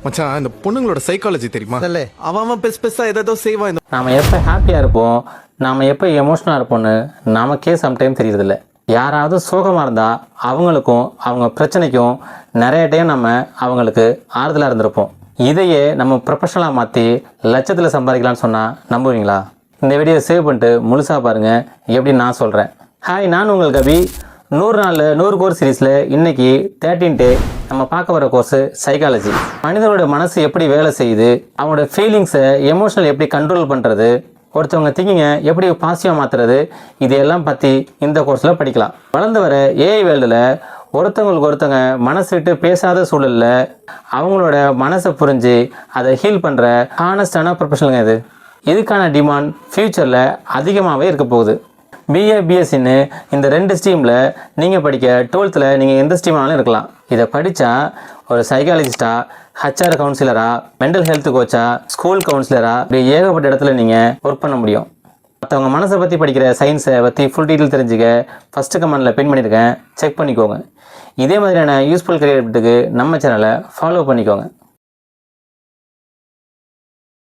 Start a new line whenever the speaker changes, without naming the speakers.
மச்சான் இந்த பொண்ணுங்களோட சைக்காலஜி தெரியுமா?
இல்ல
அவன் பெருசா ஏதோ செய்வான். இந்த
நாம் எப்போ ஹாப்பியாக இருப்போம், நாம் எப்போ எமோஷனாக இருப்போம்னு நமக்கே சம்டைம் தெரியறதில்ல. யாராவது சோகமாக இருந்தால் அவங்களுக்கும் அவங்க பிரச்சனைக்கும் நிறைய டைம் நம்ம அவங்களுக்கு ஆறுதலாக இருந்திருப்போம். இதையே நம்ம ப்ரொஃபஷனலாக மாற்றி லட்சத்தில் சம்பாதிக்கலாம்னு சொன்னால் நம்புவீங்களா? இந்த வீடியோ சேவ் பண்ணிட்டு முழுசாக பாருங்கள் எப்படின்னு நான் சொல்கிறேன். ஹாய், நான் உங்கள் கவி. 100 நாளில் 100 கோர்ஸ் சீரீஸில் இன்றைக்கி 13 டே நம்ம பார்க்க வர கோர்ஸு சைக்காலஜி. மனிதனோட மனசு எப்படி வேலை செய்யுது, அவங்களோட ஃபீலிங்ஸை எமோஷனல் எப்படி கண்ட்ரோல் பண்ணுறது, ஒருத்தவங்க திங்கிங்கை எப்படி பாசிட்டிவாக மாற்றுறது, இதையெல்லாம் பற்றி இந்த கோர்ஸில் படிக்கலாம். வளர்ந்து வர ஏஐ வேர்ல்டில் ஒருத்தவங்களுக்கு ஒருத்தவங்க மனசு விட்டு பேசாத சூழலில் அவங்களோட மனசை புரிஞ்சு அதை ஹீல் பண்ணுற ஹானஸ்டான ப்ரொஃபஷனலுங்க இது. இதுக்கான டிமாண்ட் ஃப்யூச்சரில் அதிகமாகவே இருக்க போகுது. பிஏ பிஎஸ்சின்னு இந்த 2 ஸ்ட்ரீமில் நீங்கள் படிக்க 12th நீங்கள் எந்த ஸ்ட்ரீமானாலும் இருக்கலாம். இதை படித்தா ஒரு சைக்காலஜிஸ்டாக, ஹச்ஆர் கவுன்சிலராக, மென்டல் ஹெல்த் கோச்சாக, ஸ்கூல் கவுன்சிலராக, இப்படி ஏகப்பட்ட இடத்துல நீங்கள் ஒர்க் பண்ண முடியும். மற்றவங்க மனசை பற்றி படிக்கிற சயின்ஸை பற்றி ஃபுல் டீட்டெயில் தெரிஞ்சுக்க ஃபஸ்ட்டு கமெண்டில் பின் பண்ணியிருக்கேன், செக் பண்ணிக்கோங்க. இதே மாதிரியான யூஸ்ஃபுல் கிரியேட்டிவிட்டிக்கு நம்ம சேனலை ஃபாலோ பண்ணிக்கோங்க.